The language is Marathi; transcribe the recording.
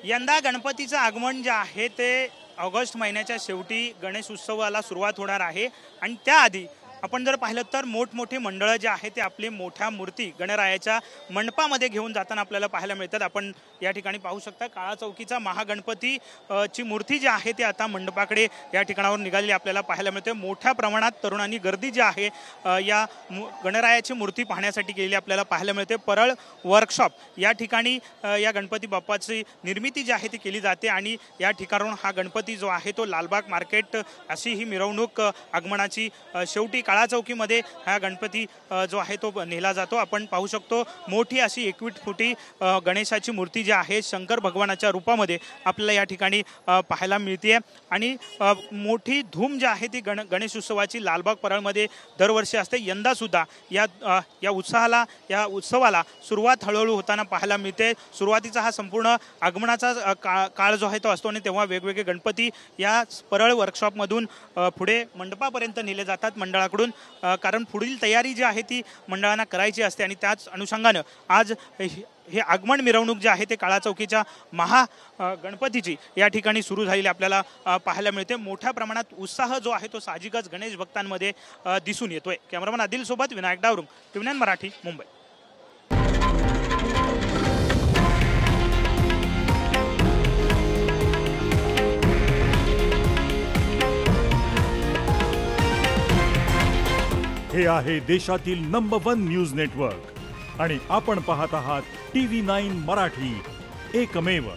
यंदा गणपतीचं आगमन जे आहे ते ऑगस्ट महिन्याच्या शेवटी गणेश उत्सवाला सुरुवात होणार आहे आणि त्याआधी आपण जर पाहिलं तर मोठमोठी मंडळं जे आहे ते आपली मोठ्या मूर्ती गणरायाच्या मंडपामध्ये घेऊन जाताना आपल्याला पाहायला मिळतात। आपण या ठिकाणी पाहू शकता काळा चौकीचा महागणपती ची मूर्ती जी आहे ती आता मंडपाकडे या ठिकाणावर निघालेली आपल्याला पाहायला मिळते। मोठ्या प्रमाणात तरुणांनी गर्दी जी आहे या गणरायाची मूर्ती पाहण्यासाठी केलेली आपल्याला पाहायला मिळते। परळ वर्कशॉप या ठिकाणी या गणपती बाप्पाची निर्मिती जी आहे ती केली जाते आणि या ठिकाणाहून हा गणपती जो आहे तो लालबाग मार्केट अशी ही मिरवणूक आगमनाची शेवटी काळा चौकीमध्ये हा गणपती जो आहे तो नेला जातो। आपण पाहू शकतो मोठी अशी 21 फुटी गणेशाची मूर्ती जी आहे शंकर भगवानाच्या रूपामध्ये आपल्याला या ठिकाणी पाहायला मिळते आणि मोठी धूम जी आहे ती गणेश उत्सवाची लालबाग परळमध्ये दरवर्षी असते। यंदा सुद्धा या उत्सवाला सुरुवात हळूहळू होताना पाहायला मिळते। सुरुवातीचा हा संपूर्ण आगमनाचा काळ जो आहे तो असतो आणि तेव्हा वेगवेगळे गणपती या परळ वर्कशॉपमधून पुढे मंडपापर्यंत नेले जातात मंडळाकडून, कारण पुढील तयारी जी आहे ती मंडळांना करायची असते आणि त्याच अनुषंगाने आज हे आगमन मिरवणूक जी आहे ते काळा चौकीच्या गणपतीची या ठिकाणी सुरू झालेली आपल्याला पाहायला मिळते। मोठ्या प्रमाणात उत्साह जो आहे तो साहजिकच गणेश भक्तांमध्ये दिसून येतोय। कॅमेरामन आदिल सोबत विनायक डावरुंग, टीव्ही9 मराठी, मुंबई। हे आहे देशातील नंबर 1 न्यूज नेटवर्क आणि आपण पाहत आहात टीव्ही 9 मराठी, एकमेव।